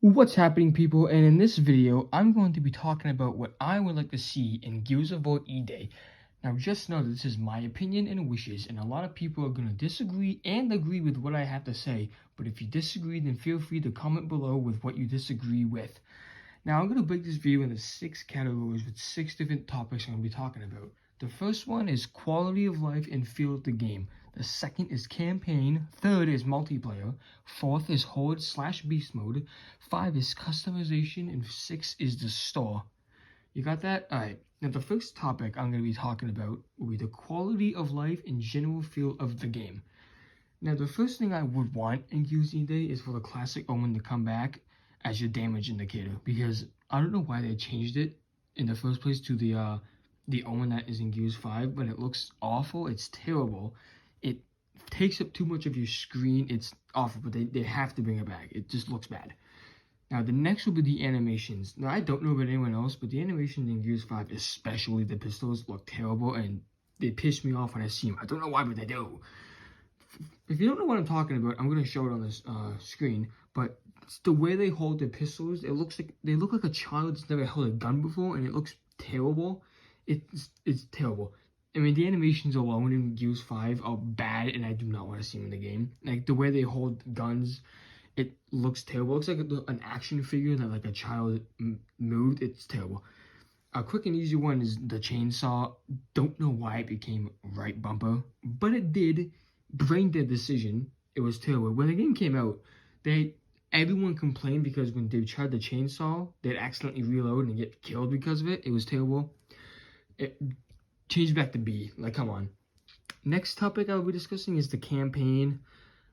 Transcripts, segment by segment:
What's happening, people? And in this video, I'm going to be talking about what I would like to see in Gears of War E-Day. Now, just know this is my opinion and wishes, and a lot of people are going to disagree and agree with what I have to say. But if you disagree, then feel free to comment below with what you disagree with. Now, I'm going to break this video into 6 categories with 6 different topics I'm going to be talking about. The first one is quality of life and feel of the game. The second is campaign. Third is multiplayer. Fourth is horde/beast mode. 5 is customization. And 6 is the store. You got that? Alright. Now, the first topic I'm going to be talking about will be the quality of life and general feel of the game. Now, the first thing I would want in Gears E-Day is for the classic Omen to come back as your damage indicator, because I don't know why they changed it in the first place to the Omen that is in Gears 5, but it looks awful. It's terrible. It takes up too much of your screen. It's awful, but they have to bring it back. It just looks bad. Now, the next will be the animations. Now, I don't know about anyone else, but the animations in Gears 5, especially the pistols, look terrible, and they piss me off when I see them. I don't know why, but they do. If you don't know what I'm talking about, I'm going to show it on this screen, but it's the way they hold their pistols. It looks like they look like a child that's never held a gun before, and it looks terrible. It's terrible. I mean, the animations alone in Gears 5 are bad, and I do not want to see them in the game. Like, the way they hold guns, it looks terrible. It looks like an action figure that, like, a child moved. It's terrible. A quick and easy one is the chainsaw. Don't know why it became right bumper, but it did. Brain dead decision. It was terrible. When the game came out, everyone complained because when they tried the chainsaw, they'd accidentally reload and get killed because of it. It was terrible. It changed back to B. Like, come on. Next topic I'll be discussing is the campaign.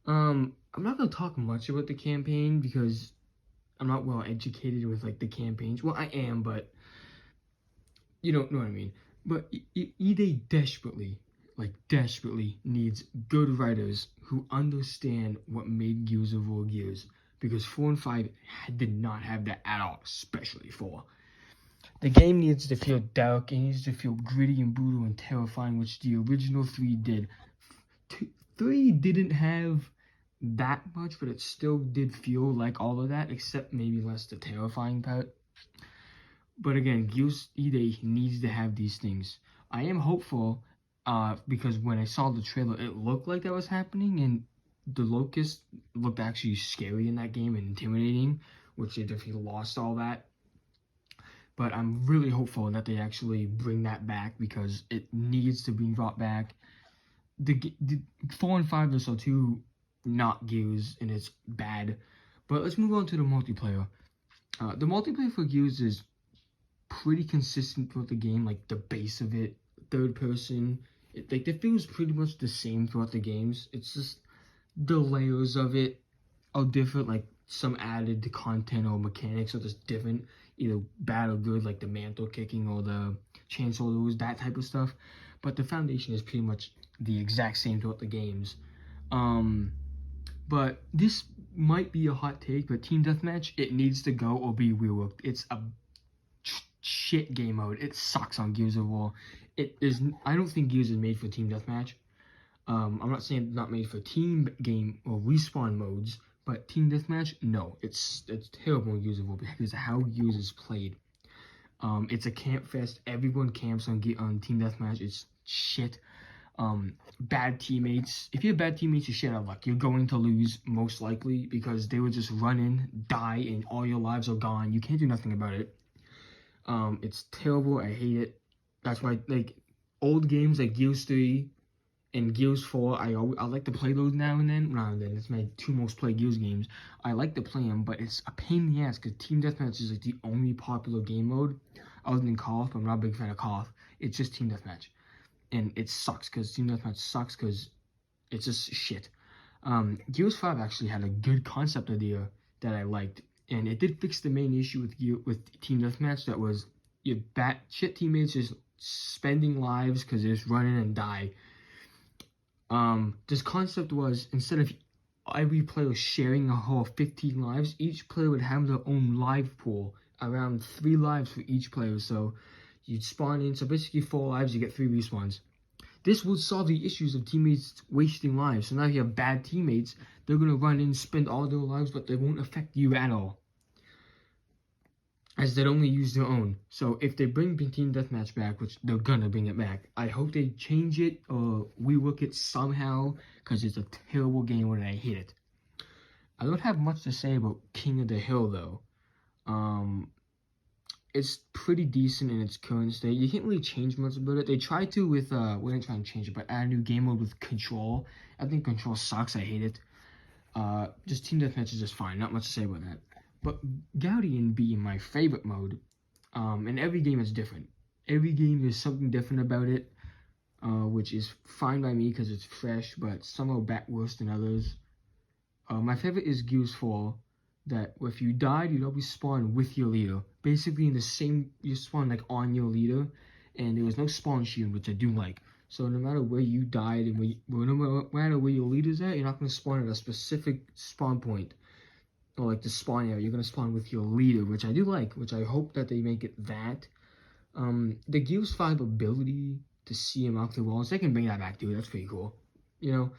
I'm not gonna talk much about the campaign because I'm not well educated with like the campaigns. Well, I am, but you don't know what I mean. But E-Day desperately needs good writers who understand what made Gears of War Gears, because 4 and 5 did not have that at all, especially 4. The game needs to feel dark, it needs to feel gritty and brutal and terrifying, which the original 3 did. 3 didn't have that much, but it still did feel like all of that, except maybe less the terrifying part. But again, Gears E-Day needs to have these things. I am hopeful, because when I saw the trailer, it looked like that was happening, and the Locust looked actually scary in that game and intimidating, which they definitely lost all that. But I'm really hopeful that they actually bring that back, because it needs to be brought back. The 4 and 5 are so too not Gears, and it's bad. But let's move on to the multiplayer. The multiplayer for Gears is pretty consistent throughout the game, like the base of it, third person. It feels pretty much the same throughout the games. It's just the layers of it are different, like some added content or mechanics are just different, either bad or good, like the mantle kicking or the chainsaw lose, that type of stuff. But the foundation is pretty much the exact same throughout the games. But this might be a hot take, but Team Deathmatch, it needs to go or be reworked. It's a shit game mode. It sucks on Gears of War. I don't think Gears is made for Team Deathmatch. I'm not saying it's not made for team game or respawn modes, but Team Deathmatch, no. It's terrible in Gears of War because of how Gears is played. It's a camp fest. Everyone camps on Team Deathmatch. It's shit. Bad teammates. If you have bad teammates, you're shit out of luck. You're going to lose, most likely, because they would just run in, die, and all your lives are gone. You can't do nothing about it. It's terrible. I hate it. That's why, like, old games like Gears 3 and Gears 4, I like to play those now and then. It's my 2 most played Gears games. I like to play them, but it's a pain in the ass because Team Deathmatch is like the only popular game mode other than Call of. I'm not a big fan of Call of. It's just Team Deathmatch, and it sucks because Team Deathmatch sucks because it's just shit. Gears 5 actually had a good concept idea that I liked, and it did fix the main issue with Team Deathmatch. That was your shit teammates just spending lives because they just run in and die. This concept was, instead of every player sharing a whole 15 lives, each player would have their own life pool, around 3 lives for each player. So you'd spawn in, so basically 4 lives, you get 3 respawns. This would solve the issues of teammates wasting lives. So now if you have bad teammates, they're going to run in, spend all their lives, but they won't affect you at all. as they'd only use their own. So if they bring Team Deathmatch back, which they're gonna bring it back, I hope they change it or rework it somehow, because it's a terrible game and I hate it. I don't have much to say about King of the Hill though. It's pretty decent in its current state. You can't really change much about it. They tried to with we didn't try and change it, but add a new game mode with Control. I think Control sucks. I hate it. Just Team Deathmatch is just fine. Not much to say about that. But Guardian being my favorite mode. And every game is different. Every game there's something different about it, which is fine by me because it's fresh, but some are back worse than others. My favorite is Gears 4. That if you died, you'd always spawn with your leader. Basically, in the same, you spawn like on your leader, and there was no spawn shield, which I do like. So no matter where you died and no matter where your leader's at, you're not going to spawn at a specific spawn point, or like the spawn area. You're going to spawn with your leader, which I do like, which I hope that they make it that. The Gears 5 ability to see him off the walls, they can bring that back, dude. That's pretty cool. You know,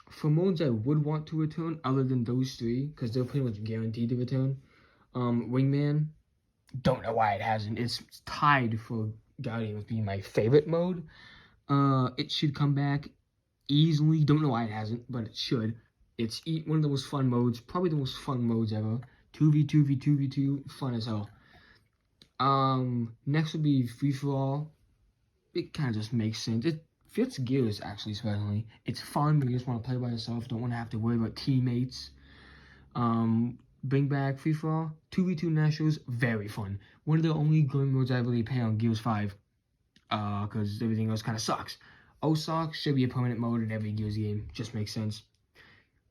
for modes I would want to return, other than those three, because they're pretty much guaranteed to return. Wingman, don't know why it hasn't. It's tied for Guardian with being my favorite mode. It should come back easily. Don't know why it hasn't, but it should. It's one of the most fun modes, probably the most fun modes ever. 2v2v2v2, fun as hell. Next would be Free For All. It kind of just makes sense. It fits Gears, actually, especially. It's fun when you just want to play by yourself, don't want to have to worry about teammates. Bring back Free For All. 2v2 Nationals, very fun. One of the only good modes I really play on Gears 5, because everything else kind of sucks. OSOC should be a permanent mode in every Gears game, just makes sense.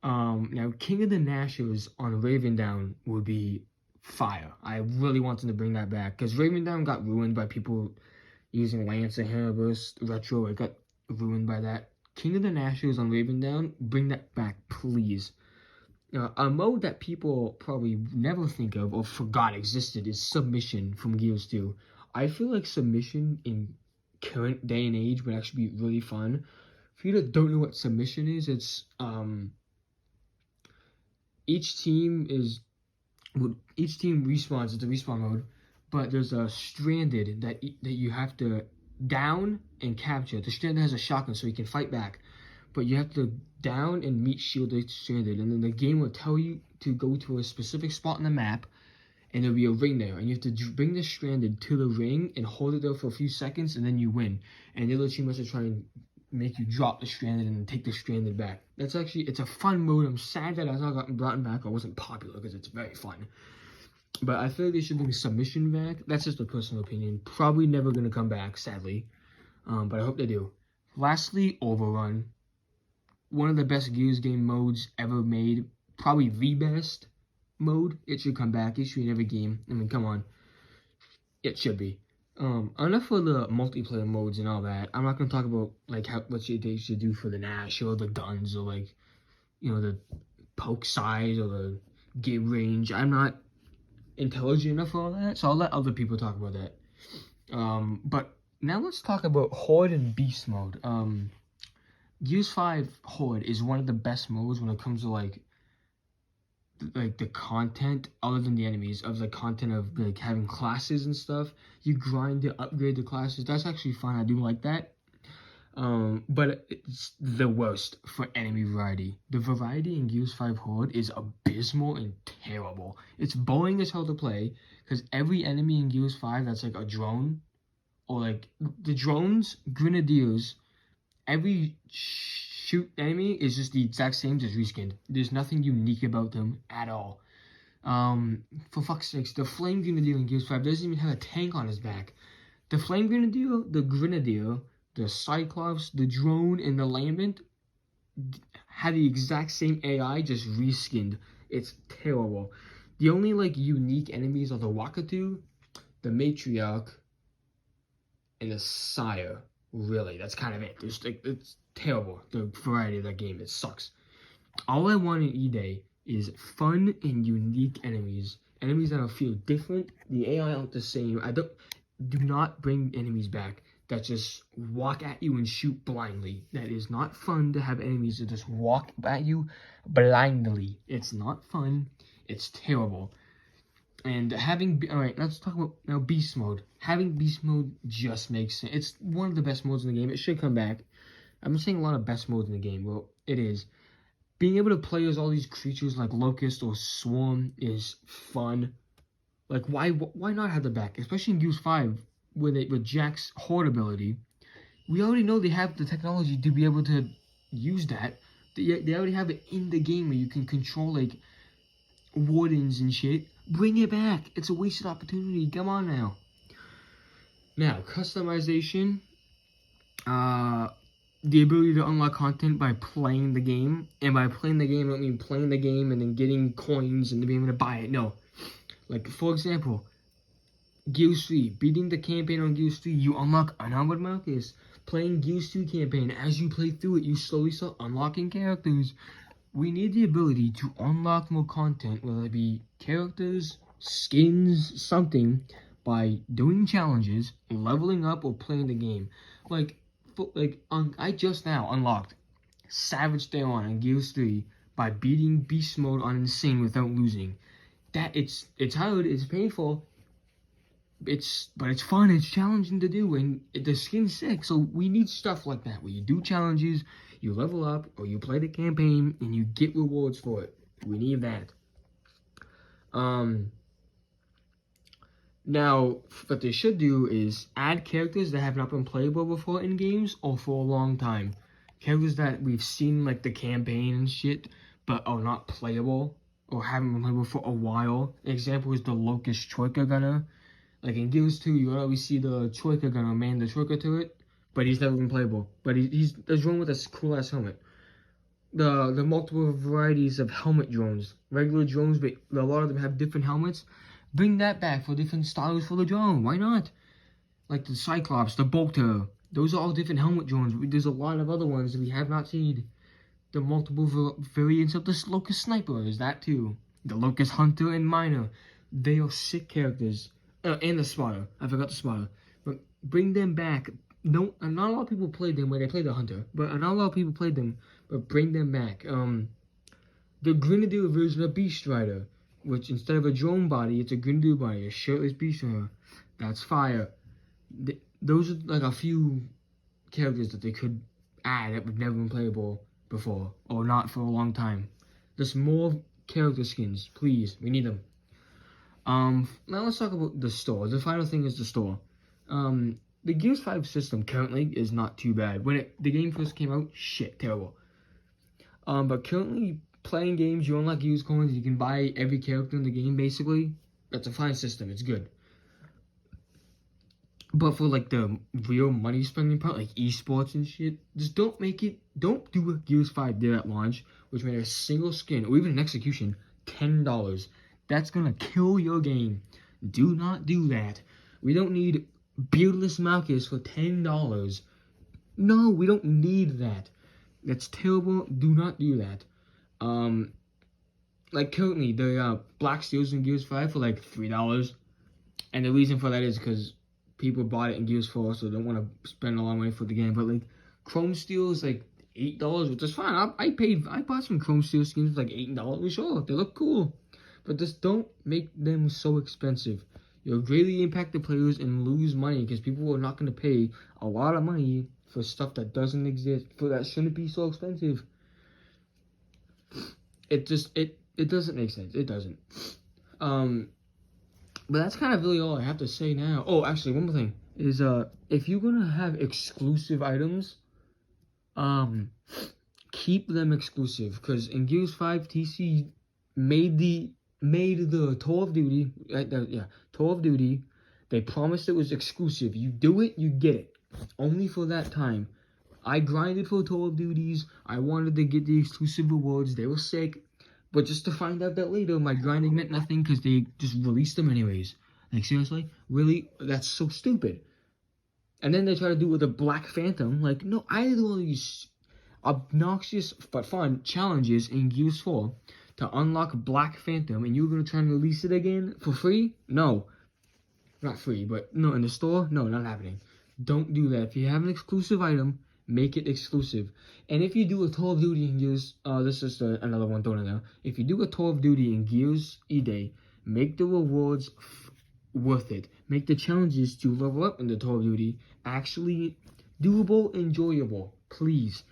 Now, King of the Nationals on Raven Down would be fire. I really want them to bring that back, because Raven Down got ruined by people using Lance and Hammerburst Retro. It got ruined by that. King of the Nationals on Raven Down, bring that back, please. A mode that people probably never think of or forgot existed is Submission from Gears 2. I feel like Submission in current day and age would actually be really fun. For you that don't know what Submission is, it's each team respawns. It's a respawn mode, but there's a stranded that you have to down and capture. The stranded has a shotgun, so you can fight back, but you have to down and meet shielded stranded, and then the game will tell you to go to a specific spot on the map, and there'll be a ring there, and you have to bring the stranded to the ring and hold it there for a few seconds, and then you win. And the other team has to try and make you drop the stranded and take the stranded back. It's a fun mode. I'm sad that it's not gotten brought back or wasn't popular, because it's very fun. But I feel like they should bring Submission back. That's just a personal opinion. Probably never going to come back, sadly. But I hope they do. Lastly, Overrun. One of the best Gears game modes ever made. Probably the best mode. It should come back. It should be in every game. I mean, come on. It should be. Enough for the multiplayer modes and all that. I'm not going to talk about like what they should do for the Nash or the guns or like, you know, the poke size or the gear range. I'm not intelligent enough for all that, so I'll let other people talk about that. But now let's talk about Horde and Beast mode. Gears 5 Horde is one of the best modes when it comes to like the content, other than the enemies, of the content of like having classes and stuff. You grind to upgrade the classes. That's actually fun. I do like that. But it's the worst for enemy variety. The variety in Gears 5 Horde is abysmal and terrible. It's boring as hell to play, because every enemy in Gears 5 that's like a drone, or like the drones, grenadiers, every shoot enemy is just the exact same, just reskinned. There's nothing unique about them at all. For fuck's sakes, the Flame Grenadier in Gears 5 doesn't even have a tank on his back. The Flame Grenadier, the Grenadier, the Cyclops, the drone, and the Lambent had the exact same AI, just reskinned. It's terrible. The only like unique enemies are the Wakatu, the Matriarch, and the Sire. Really, that's kind of it. It's terrible, the variety of that game. It sucks. All I want in E-Day is fun and unique enemies. Enemies that'll feel different. The AI aren't the same. Do not bring enemies back that just walk at you and shoot blindly. That is not fun to have enemies that just walk at you blindly. It's not fun. It's terrible. And alright, let's talk about now beast mode. Having beast mode just makes sense. It's one of the best modes in the game. It should come back. I'm saying a lot of best modes in the game. Well, it is. Being able to play as all these creatures like Locust or Swarm is fun. Like, why not have the back? Especially in Gears 5, with Jack's Horde ability. We already know they have the technology to be able to use that. They already have it in the game where you can control, like, wardens and shit. Bring it back. It's a wasted opportunity. Come on now. Now, customization. The ability to unlock content by playing the game. And by playing the game, I don't mean playing the game and then getting coins and being able to buy it. No. Like, for example, Gears 3. Beating the campaign on Gears 3, you unlock Unarmored Marcus. Playing Gears 2 campaign, as you play through it, you slowly start unlocking characters. We need the ability to unlock more content, whether it be characters, skins, something, by doing challenges, leveling up, or playing the game. I just now unlocked Savage Theron in Gears 3 by beating Beast Mode on Insane without losing. It's hard, it's painful, but it's fun, it's challenging to do, and the skin's sick. So we need stuff like that where you do challenges, you level up, or you play the campaign and you get rewards for it. We need that. Now what they should do is add characters that have not been playable before in games or for a long time. Characters that we've seen like the campaign and shit, but are not playable or haven't been playable for a while. An example is the Locust Troika Gunner. Like in Gears 2, you always see the Troika Gunner man the Troika turret, but he's never been playable. But he's a drone with a cool ass helmet. The multiple varieties of helmet drones, regular drones, but a lot of them have different helmets. Bring that back for different styles for the drone. Why not? Like the Cyclops, the Bolter. Those are all different helmet drones. There's a lot of other ones that we have not seen. The multiple variants of the Locust Sniper is that too. The Locust Hunter and Miner. They are sick characters. And the Spotter. I forgot the Spotter. But bring them back. Not a lot of people played them when they played the Hunter. But not a lot of people played them. But bring them back. The Grenadier version of Beast Rider, which instead of a drone body, it's a Grenadier body, a shirtless Beast Rider. That's fire. Those are like a few characters that they could add that would never been playable before, or not for a long time. Just more character skins, please. We need them. Now let's talk about the store. The final thing is the store. The Gears 5 system currently is not too bad. When the game first came out, shit, terrible. But currently, playing games, you unlock use coins, you can buy every character in the game, basically. That's a fine system, it's good. But for, like, the real money spending part, like esports and shit, just don't do a Gears 5 there at launch, which made a single skin, or even an execution, $10. That's gonna kill your game. Do not do that. We don't need Beardless Marcus for $10. No, we don't need that. That's terrible. Do not do that. Like currently, the Black Steels in Gears 5 for like $3. And the reason for that is because people bought it in Gears 4, so they don't want to spend a lot of money for the game. But like Chrome Steel is like $8, which is fine. I bought some Chrome Steel skins for like $8. Sure, they look cool. But just don't make them so expensive. You'll greatly impact the players and lose money because people are not going to pay a lot of money for stuff that doesn't exist, for that shouldn't be so expensive. It doesn't make sense. It doesn't. But that's kind of really all I have to say now. Oh, actually, one more thing is if you're gonna have exclusive items, keep them exclusive, because in Gears 5, TC made the Toll of Duty, Toll of Duty. They promised it was exclusive. You do it, you get it. Only for that time. I grinded for Toll of Duties. I wanted to get the exclusive rewards. They were sick. But just to find out that later, my grinding meant nothing because they just released them anyways. Like, seriously? Really? That's so stupid. And then they try to do it with a Black Phantom. Like, no, I did all these obnoxious but fun challenges in Gears 4 to unlock Black Phantom, and you're going to try and release it again for free? No. Not free, but no, in the store? No, not happening. Don't do that. If you have an exclusive item, make it exclusive. And if you do a Toll of Duty in Gears, this is another one thrown in there. If you do a Toll of Duty in Gears E-Day, make the rewards worth it. Make the challenges to level up in the Call of Duty actually doable, enjoyable. Please.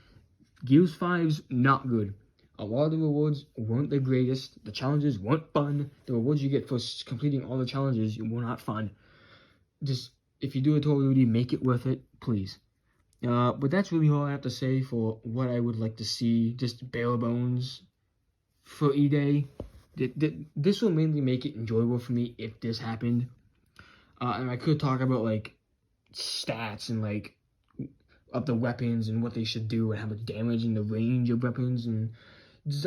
Gears 5's not good. A lot of the rewards weren't the greatest. The challenges weren't fun. The rewards you get for completing all the challenges were not fun. Just, if you do a Call of Duty, make it worth it, please. But that's really all I have to say for what I would like to see. Just bare bones for E-Day. This will mainly make it enjoyable for me if this happened. And I could talk about, like, stats and, like, of the weapons and what they should do and how much damage and the range of weapons, and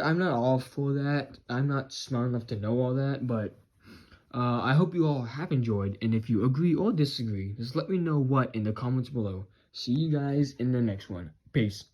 I'm not all for that. I'm not smart enough to know all that, but I hope you all have enjoyed, and if you agree or disagree, just let me know what in the comments below. See you guys in the next one. Peace.